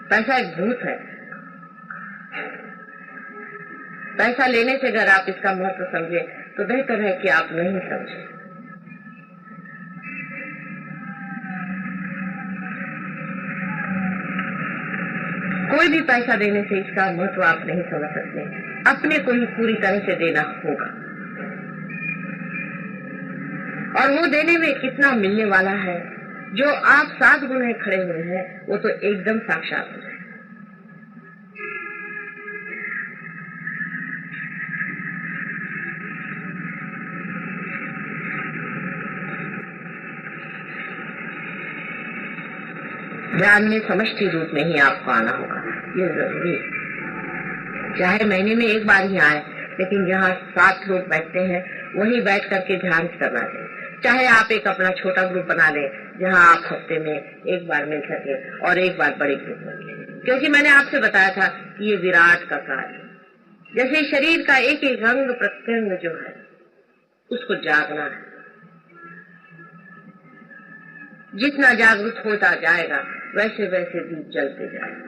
पैसा एक भूत है। पैसा लेने से अगर आप इसका महत्व समझे तो बेहतर है कि आप नहीं समझे। कोई भी पैसा देने से इसका महत्व आप नहीं समझ सकते। अपने को ही पूरी तरह से देना होगा, और वो देने में कितना मिलने वाला है। जो आप 7 गुणे खड़े हुए हैं वो तो एकदम साक्षात है। ध्यान में समष्टि रूप में ही आपको आना होगा, ये जरूरी है। चाहे महीने में एक बार ही आए, लेकिन जहाँ 7 लोग बैठते हैं वहीं बैठ करके ध्यान करना चाहिए। चाहे आप एक अपना छोटा ग्रुप बना लें जहाँ आप हफ्ते में एक बार मिल सके और एक बार बड़े ग्रुप में, क्योंकि मैंने आपसे बताया था कि ये विराट का कार्य, जैसे शरीर का एक एक अंग प्रत्यंग जो है उसको जागना है। जितना जागरूक होता जाएगा वैसे वैसे दीप जलते जाएगा।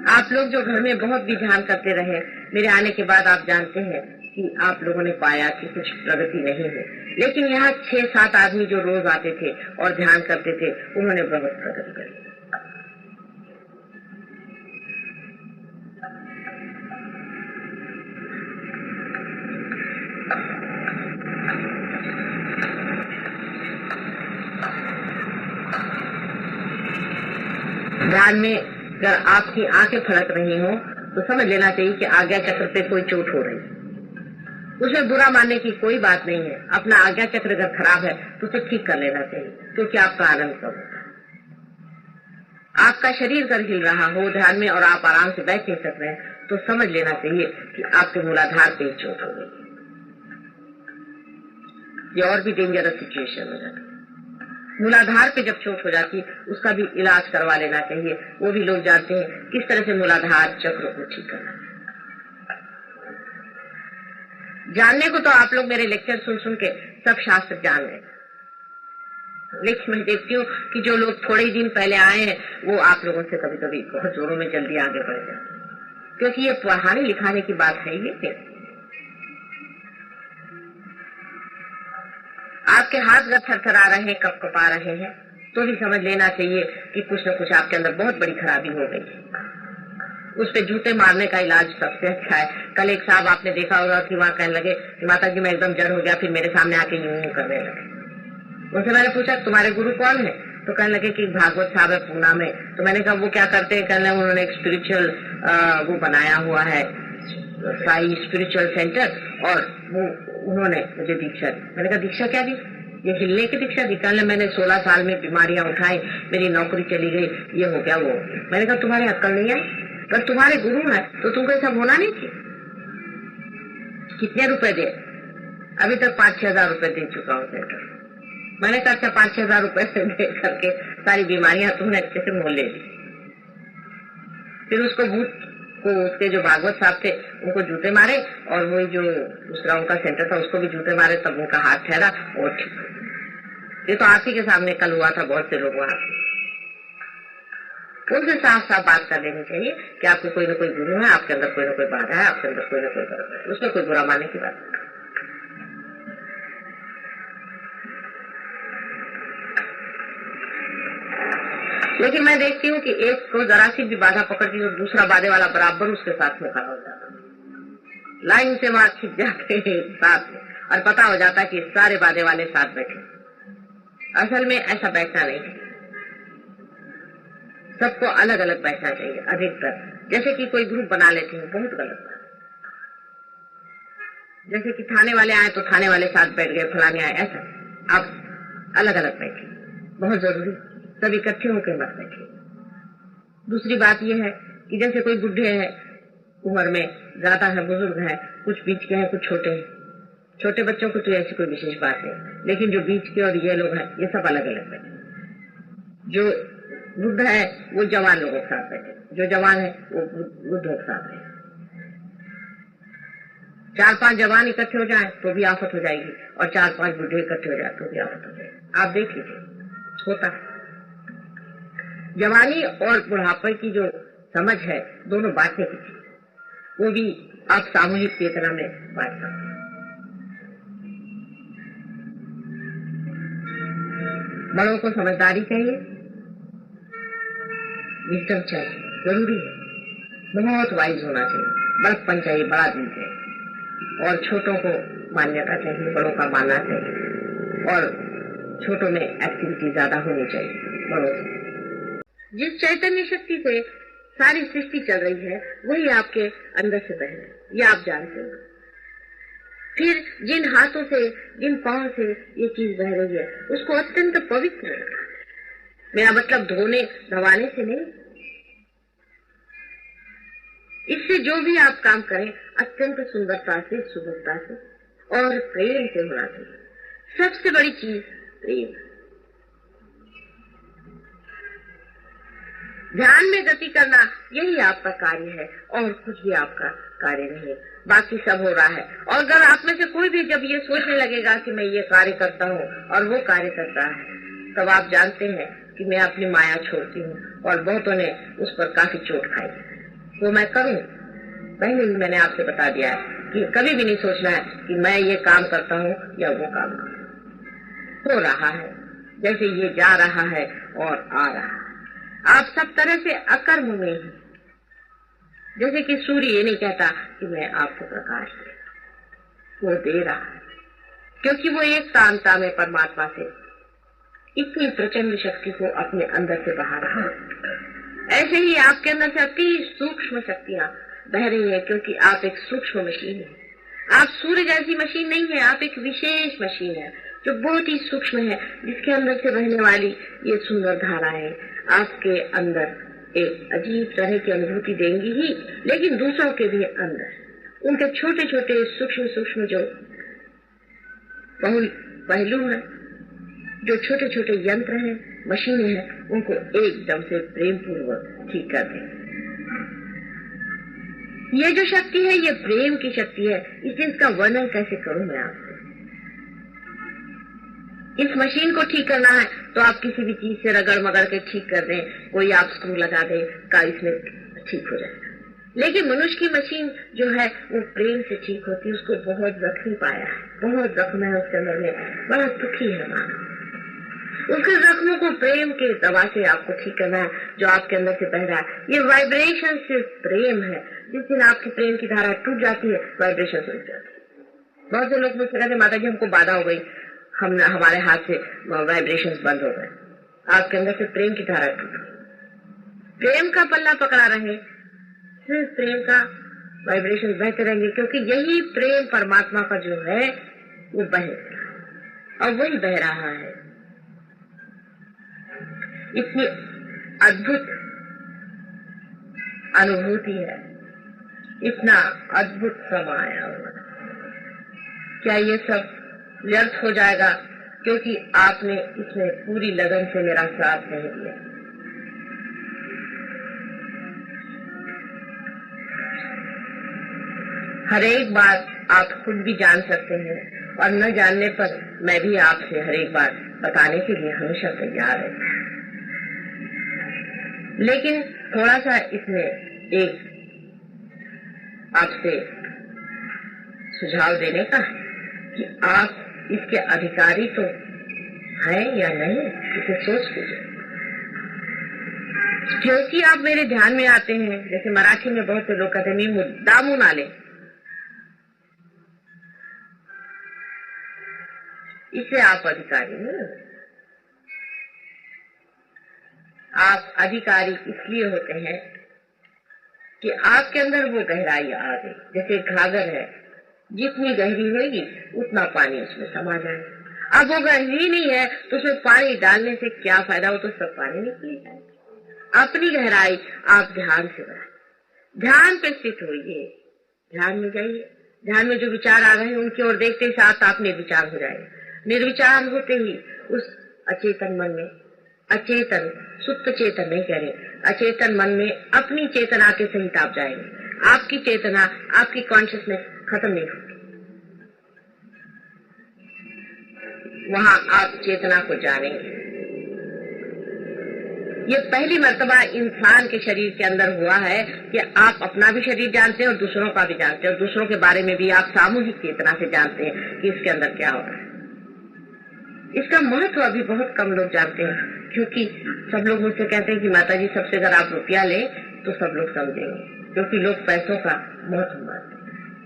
आप लोग जो घर में बहुत भी ध्यान करते रहे, मेरे आने के बाद आप जानते हैं कि आप लोगों ने पाया कि कुछ प्रगति नहीं है, लेकिन यहाँ 6-7 आदमी जो रोज आते थे और ध्यान करते थे उन्होंने बहुत प्रगति करी। ध्यान में अगर आपकी आंखें फड़क रही हो तो समझ लेना चाहिए कि आज्ञा चक्र पे कोई चोट हो रही है। उसमें बुरा मानने की कोई बात नहीं है। अपना आज्ञा चक्र अगर खराब है तो उसे ठीक कर लेना चाहिए, क्योंकि आपका आनंद कम होता है। आपका शरीर अगर हिल रहा हो ध्यान में और आप आराम से बैठ नहीं सक रहे हैं तो समझ लेना चाहिए कि आपके मूलाधार पे चोट हो गई। ये और भी डेंजरस सिचुएशन हो जाता है। मूलाधार पे जब चोट हो जाती उसका भी इलाज करवा लेना चाहिए। वो भी लोग जानते हैं किस तरह से मूलाधार चक्र को ठीक करना है। जानने को तो आप लोग मेरे लेक्चर सुन सुन के सब शास्त्र जान गए, लेकिन मैं देखती हूँ कि जो लोग थोड़े ही दिन पहले आए हैं वो आप लोगों से कभी कभी बहुत जोरों में जल्दी आगे बढ़ जाते हैं, क्योंकि ये पढ़ाने लिखाने की बात है। ये आपके हाथ अगर थरथरा रहे हैं, कपकपा रहे हैं, तो भी समझ लेना चाहिए कि कुछ न कुछ आपके अंदर बहुत बड़ी खराबी हो गई है। उस पे जूते मारने का इलाज सबसे अच्छा है। कल एक साहब आपने देखा होगा कि वहाँ कहने लगे कि माता जी मैं एकदम जड़ हो गया, फिर मेरे सामने आके यूं करने लगे। उनसे मैंने पूछा तुम्हारे गुरु कौन है, तो कहने लगे कि भागवत साहब है पूना में। तो मैंने कहा वो क्या करते हैं? कहने लगे उन्होंने एक स्पिरिचुअल वो बनाया हुआ है, साई स्पिरिचुअल सेंटर, और वो उन्होंने मुझे दीक्षा दी। मैंने कहा दीक्षा क्या दी? ये हिलने की दीक्षा दी। कहने मैंने 16 साल में बीमारियां उठाई, मेरी नौकरी चली गई, ये हो गया वो। मैंने कहा तुम्हारे अक्ल नहीं है? अगर तुम्हारे गुरु है तो तुमको ऐसा होना नहीं चाहिए। कितने रुपए दे? अभी तक 5-6 हजार रुपए दे चुका हूँ सेंटर। मैंने कहा अच्छा 5-6 हजार रुपए से दे करके सारी बीमारियां तुमने अच्छे से मोल ले ली। फिर उसको भूत को, उसके जो भागवत साहब थे उनको जूते मारे, और वो जो दूसरा उनका सेंटर था उसको भी जूते मारे, तब उनका हाथ ठहरा और ठीक। ये तो आप ही के सामने कल हुआ था, बहुत से लोग वहां। उनसे साफ साफ बात कर लेनी चाहिए कि आपको कोई ना कोई गुरु है, आपके अंदर कोई ना कोई बाधा है, आपके अंदर कोई ना कोई गलत है। उसमें कोई बुरा मानने की बात नहीं। लेकिन मैं देखती हूँ कि एक को जरा सी भी बाधा पकड़ती तो दूसरा बाधे वाला बराबर उसके साथ में खड़ा हो जाता, लाइन से वहां खिंच जाते हैं साथ में, और पता हो जाता है कि सारे बाधे वाले साथ बैठे। असल में ऐसा बैठना नहीं है, सबको अलग अलग बैठना चाहिए अधिकतर। जैसे कि कोई ग्रुप बना लेते हैं, बहुत गलत बात। जैसे कि थाने वाले आए तो थाने वाले साथ बैठ गए, फलाने आए, ऐसा आप अलग अलग बैठे, बहुत जरूरी। सब इकट्ठे होकर मत बैठे। दूसरी बात यह है कि जैसे कोई बुढ़े हैं उम्र में, ज्यादा है, बुजुर्ग है, कुछ बीच के हैं, कुछ छोटे हैं। छोटे बच्चों को तो ऐसी कोई विशेष बात है, लेकिन जो बीच के और ये लोग हैं ये सब अलग अलग बैठे। जो वृद्ध है वो जवान लोगों के साथ बैठे, जो जवान है वो वृद्धों के साथ बैठे। 4-5 जवान इकट्ठे हो जाए तो भी आफत हो जाएगी, और 4-5 बुढ़े इकट्ठे हो जाए तो भी आफत हो जाएगी। आप देख लीजिए, होता है। जवानी और बुढ़ापे की जो समझ है दोनों बांटने की थी, वो भी आप सामूहिक चेतना में बांट सकते हैं। बड़ों को समझदारी चाहिए, विजडम चाहिए, जरूरी है, बहुत वाइज होना चाहिए, बड़प्पन चाहिए, बड़ा दिल चाहिए, और छोटों को मान्यता चाहिए, बड़ों का मानना चाहिए, और छोटों में एक्टिविटी ज्यादा होनी चाहिए बड़ों से। जिस चैतन्य शक्ति से सारी सृष्टि चल रही है वही आपके अंदर से बह रही है, ये आप जानते हैं। फिर जिन हाथों से, जिन पांव से ये चीज बह रही है उसको अत्यंत पवित्र रखना है। मेरा मतलब धोने धवाने से नहीं, इससे जो भी आप काम करें अत्यंत सुंदरता से, सुगमता से और प्रेम से होना चाहिए। सबसे बड़ी चीज प्रेम। ध्यान में गति करना यही आपका कार्य है और कुछ भी आपका कार्य नहीं, बाकी सब हो रहा है। और अगर आप में से कोई भी जब ये सोचने लगेगा कि मैं ये कार्य करता हूँ और वो कार्य करता है, तब आप जानते हैं कि मैं अपनी माया छोड़ती हूँ और बहुतों ने उस पर काफी चोट खाई। वो मैं करूँ, पहले भी मैंने आपसे बता दिया है कि कभी भी नहीं सोचना है कि मैं ये काम करता हूँ या वो काम करता हूँ। हो रहा है जैसे ये जा रहा है और आ रहा है। आप सब तरह से अकर्म में हैं। जैसे कि सूर्य ये नहीं कहता कि मैं आपको प्रकाश दे, वो दे रहा है क्योंकि वो एक तांता में परमात्मा से इतनी प्रचंड शक्ति को अपने अंदर से बहा रहा है। ऐसे ही आपके अंदर से अति सूक्ष्म शक्तियां बह रही है क्योंकि आप एक सूक्ष्म मशीन है। आप सूर्य जैसी मशीन नहीं है, आप एक विशेष मशीन है जो बहुत ही सूक्ष्म है, जिसके अंदर से बहने वाली ये सुंदर धाराएं आपके अंदर एक अजीब तरह की अनुभूति देंगी ही, लेकिन दूसरों के भी अंदर उनके छोटे छोटे सूक्ष्म सूक्ष्म जो पहलू हैं, जो छोटे छोटे यंत्र हैं, मशीनें हैं, उनको एकदम से प्रेम पूर्वक ठीक कर दें। ये जो शक्ति है ये प्रेम की शक्ति है, इसलिए इसका वर्णन कैसे करूं मैं आपसे। इस मशीन को ठीक करना है तो आप किसी भी चीज से रगड़ मगड़ के ठीक कर दें, कोई आप स्क्रू लगा दें का इसमें ठीक हो जाएगा। लेकिन मनुष्य की मशीन जो है वो प्रेम से ठीक होती है। उसको बहुत जख्मी पाया है, बहुत जख्म है उसके अंदर में, बड़ा दुखी है मानो। उसके जख्मों को प्रेम के दवा से आपको ठीक करना है जो आपके अंदर से बह रहा है। ये वाइब्रेशन सिर्फ प्रेम है। जिस दिन आपकी प्रेम की धारा टूट जाती है, वाइब्रेशन रुक जाती है। बहुत से लोग मुझसे कहते माता जी हमको बाधा हो गई, हमारे हाथ से वाइब्रेशंस बंद हो गए। आपके अंदर से प्रेम की धारा टूट गई। प्रेम का पल्ला पकड़ा रहे, सिर्फ प्रेम का वाइब्रेशन बहते रहेंगे क्योंकि यही प्रेम परमात्मा का जो है वो बहेगा और वही बह रहा है। इतनी अद्भुत अनुभूति है, इतना अद्भुत समाया हुआ। क्या ये सब व्यर्थ हो जाएगा क्योंकि आपने इसमें पूरी लगन से मेरा साथ नहीं दिया? हर एक बात आप खुद भी जान सकते हैं और न जानने पर मैं भी आपसे हर एक बात बताने के लिए हमेशा तैयार है। लेकिन थोड़ा सा इसमें एक आपसे सुझाव देने का है कि आप इसके अधिकारी तो हैं या नहीं, इसे सोच लीजिए। क्योंकि आप मेरे ध्यान में आते हैं, जैसे मराठी में बहुत से लोग कहते हैं मी मुद्दामून आले, इससे आप अधिकारी नहीं। आप अधिकारी इसलिए होते हैं कि आपके अंदर वो गहराई आ गई। जैसे घाघर है, जितनी गहरी होगी उतना पानी उसमें समा जाएगा। अब वो गहरी नहीं है तो उसमें पानी डालने से क्या फायदा, वो तो सब पानी निकल जाएगा। अपनी गहराई आप ध्यान से बढ़ाइए, ध्यान पे स्थित होइए, ध्यान में जाइए। ध्यान में जो विचार आ रहे हैं उनकी ओर देखते ही साथ आप निर्विचार हो जाएगा। निर्विचार होते ही उस अचेतन मन में, अचेतन सुप्त चेतन नहीं कह रहे, अचेतन मन में अपनी चेतना के सहित आप जाएंगे। आपकी चेतना, आपकी कॉन्शियसनेस खत्म नहीं होगी। वहां आप चेतना को जानेंगे। ये पहली मर्तबा इंसान के शरीर के अंदर हुआ है कि आप अपना भी शरीर जानते हैं और दूसरों का भी जानते हैं, और दूसरों के बारे में भी आप सामूहिक चेतना से जानते हैं कि इसके अंदर क्या हो रहा है। इसका महत्व अभी बहुत कम लोग जानते हैं, क्योंकि सब लोग मुझसे कहते हैं कि माता जी सबसे अगर आप रुपया ले तो सब लोग समझेंगे, क्योंकि लोग पैसों का महत्व मानते हैं।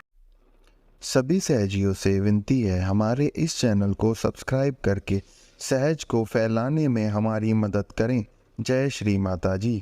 सभी सहजियों से विनती है, हमारे इस चैनल को सब्सक्राइब करके सहज को फैलाने में हमारी मदद करें। जय श्री माता जी।